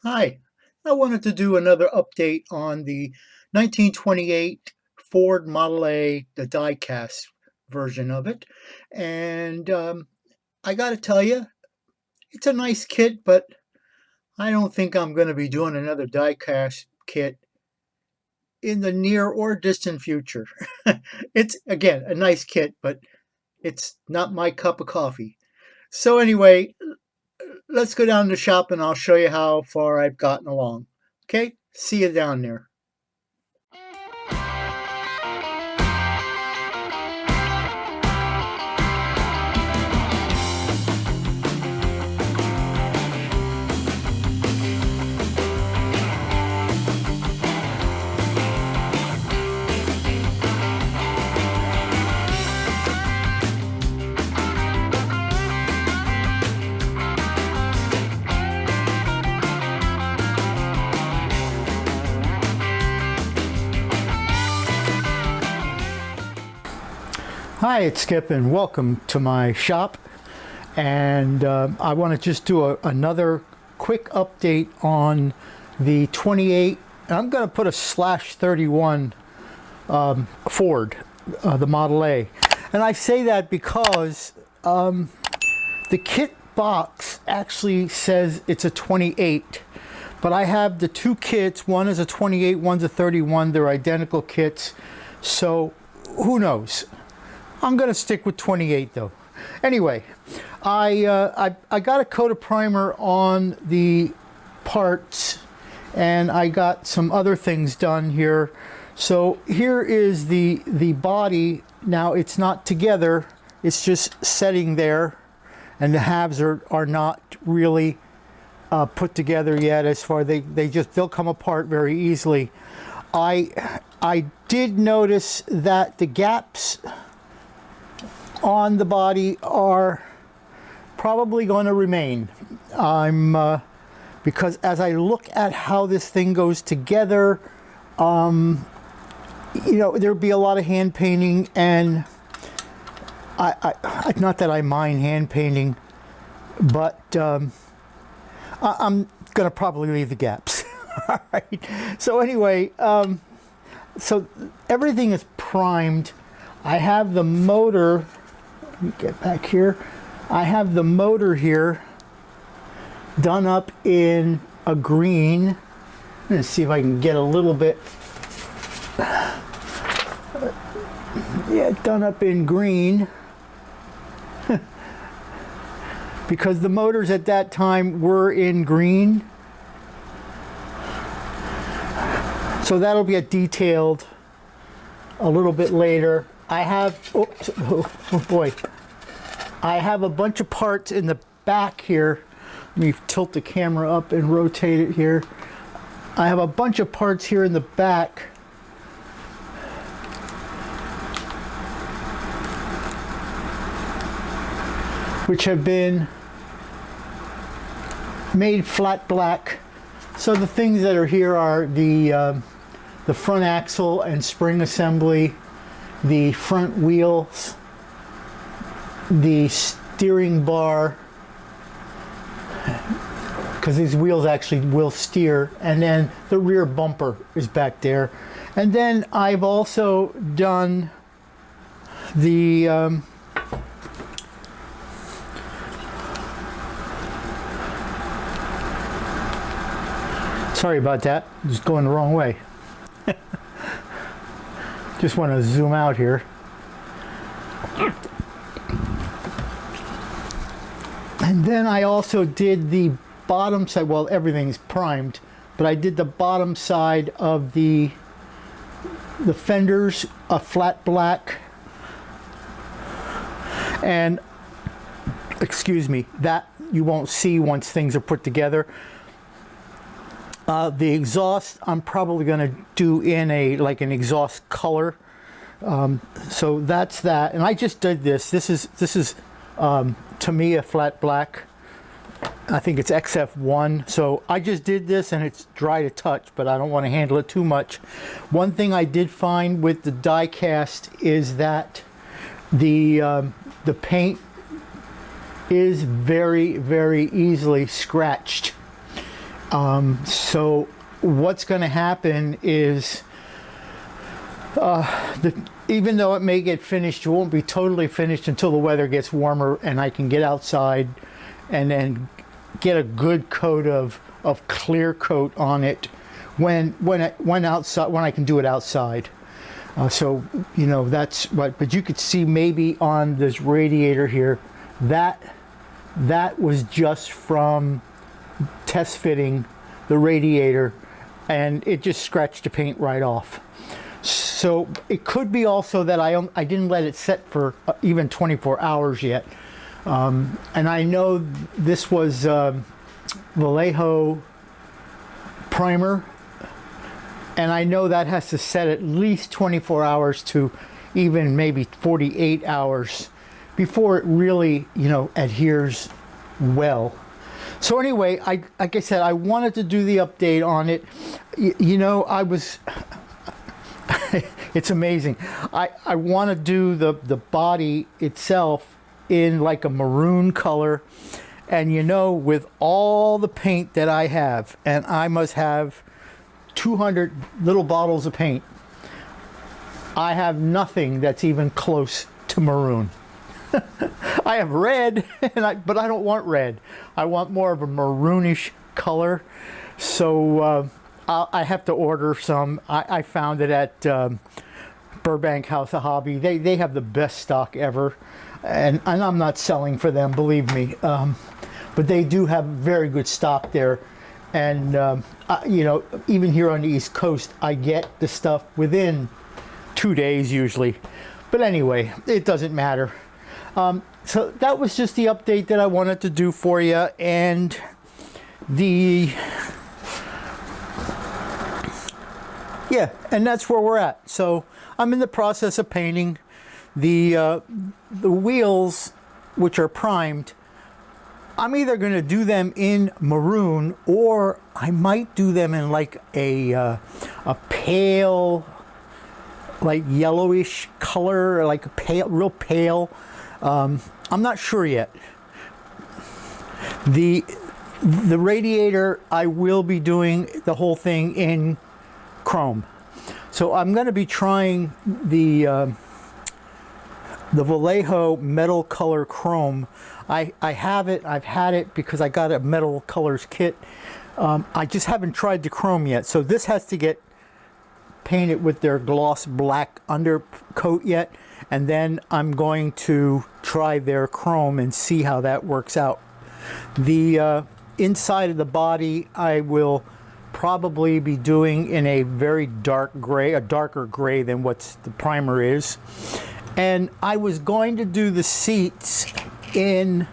Hi, I wanted to do another update on the 1928 Ford Model A, the die-cast version of it. And I got to tell you, it's a nice kit, but I don't think I'm going to be doing another die-cast kit in the near or distant future. It's, again, a nice kit, but it's not my cup of coffee. So anyway, let's go down to the shop and I'll show you how far I've gotten along. Okay, see you down there. Hi, it's Skip and welcome to my shop. And I want to just do another quick update on the 28. I'm going to put a /31 Ford, the Model A. And I say that because the kit box actually says it's a 28. But I have the two kits. One is a 28, one's a 31. They're identical kits. So who knows? I'm going to stick with 28 though. Anyway, I got a coat of primer on the parts and I got some other things done here. So here is the body. Now it's not together, it's just setting there, and the halves are not really put together yet. As far they'll come apart very easily. I did notice that the gaps on the body are probably going to remain. Because as I look at how this thing goes together, you know, there'll be a lot of hand painting, and I not that I mind hand painting, but I'm gonna probably leave the gaps. All right. So anyway, so everything is primed. I have the motor. Let me get back here. I have the motor here done up in a green. I'm going to see if I can get a little bit. Yeah, done up in green. Because the motors at that time were in green. So that'll be detailed a little bit later. I have, oops, oh boy, I have a bunch of parts in the back here. Let me tilt the camera up and rotate it here. I have a bunch of parts here in the back. Which have been made flat black. So the things that are here are the front axle and spring assembly, the front wheels, the steering bar, because these wheels actually will steer, and then the rear bumper is back there. And then I've also done the sorry about that, just going the wrong way. Just want to zoom out here. And then I also did the bottom side. Well, everything's primed, but I did the bottom side of the fenders, a flat black. And excuse me, that you won't see once things are put together. The exhaust I'm probably going to do in an exhaust color. So that's that. And I just did this. This is to me a flat black. I think it's XF1. So I just did this and it's dry to touch, but I don't want to handle it too much. One thing I did find with the die cast is that the paint is very, very easily scratched. So what's going to happen is, even though it may get finished, it won't be totally finished until the weather gets warmer and I can get outside and then get a good coat of clear coat on it when I can do it outside. So you know, that's what. But you could see maybe on this radiator here that was just from test fitting the radiator, and it just scratched the paint right off. So it could be also that I didn't let it set for even 24 hours yet. And I know this was Vallejo primer, and I know that has to set at least 24 hours to even maybe 48 hours before it really, you know, adheres well. So anyway, like I said, I wanted to do the update on it. You know, I was it's amazing. I want to do the body itself in like a maroon color, and you know, with all the paint that I have, and I must have 200 little bottles of paint, I have nothing that's even close to maroon. I have red, but I don't want red. I want more of a maroonish color. So I have to order some. I found it at Burbank House of Hobby. They have the best stock ever, and I'm not selling for them, believe me. But they do have very good stock there. And you know, even here on the East Coast, I get the stuff within 2 days usually. But anyway, it doesn't matter. So that was just the update that I wanted to do for you, and and that's where we're at. So I'm in the process of painting the wheels, which are primed. I'm either going to do them in maroon, or I might do them in like a pale, like yellowish color, like a pale, real pale. I'm not sure yet. The radiator, I will be doing the whole thing in chrome. So I'm going to be trying the Vallejo metal color chrome. I have it. I've had it because I got a metal colors kit. I just haven't tried the chrome yet. So this has to get painted with their gloss black undercoat yet, and then I'm going to try their chrome and see how that works out. The inside of the body I will probably be doing in a very dark gray, a darker gray than what the primer is. And I was going to do the seats in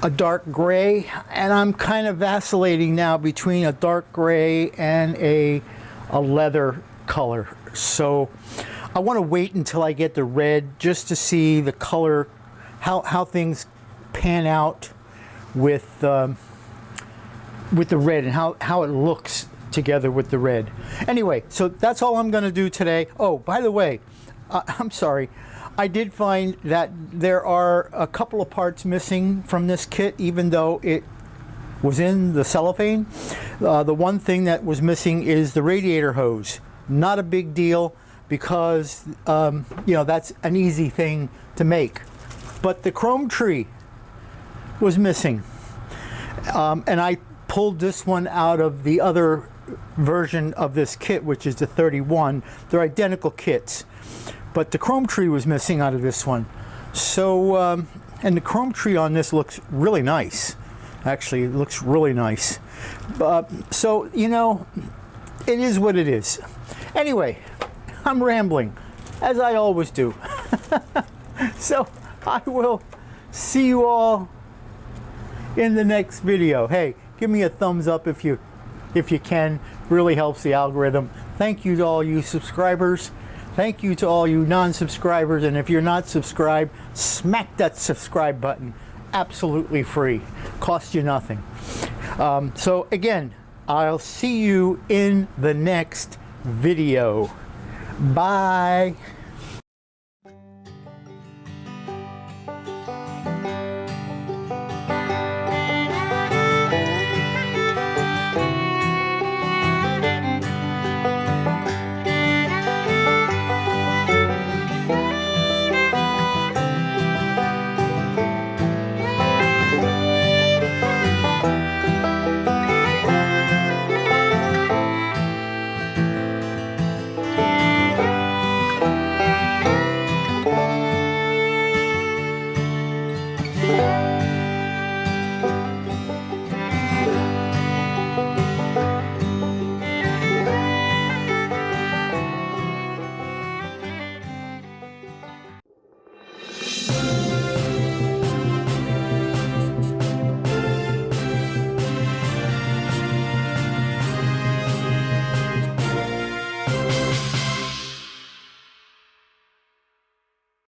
a dark gray, and I'm kind of vacillating now between a dark gray and a leather color. So I want to wait until I get the red just to see the color, how things pan out with the red, and how it looks together with the red. Anyway, so that's all I'm going to do today. Oh, by the way, I'm sorry. I did find that there are a couple of parts missing from this kit, even though it was in the cellophane. The one thing that was missing is the radiator hose. Not a big deal, because you know, that's an easy thing to make. But the chrome tree was missing, and I pulled this one out of the other version of this kit, which is the 31. They're identical kits, but the chrome tree was missing out of this one. So and the chrome tree on this looks really nice. Actually, it looks really nice. So you know, it is what it is. Anyway, I'm rambling, as I always do. So I will see you all in the next video. Hey, give me a thumbs up if you can. Really helps the algorithm. Thank you to all you subscribers. Thank you to all you non-subscribers. And if you're not subscribed, smack that subscribe button. Absolutely free. Costs you nothing. So again, I'll see you in the next video. Bye.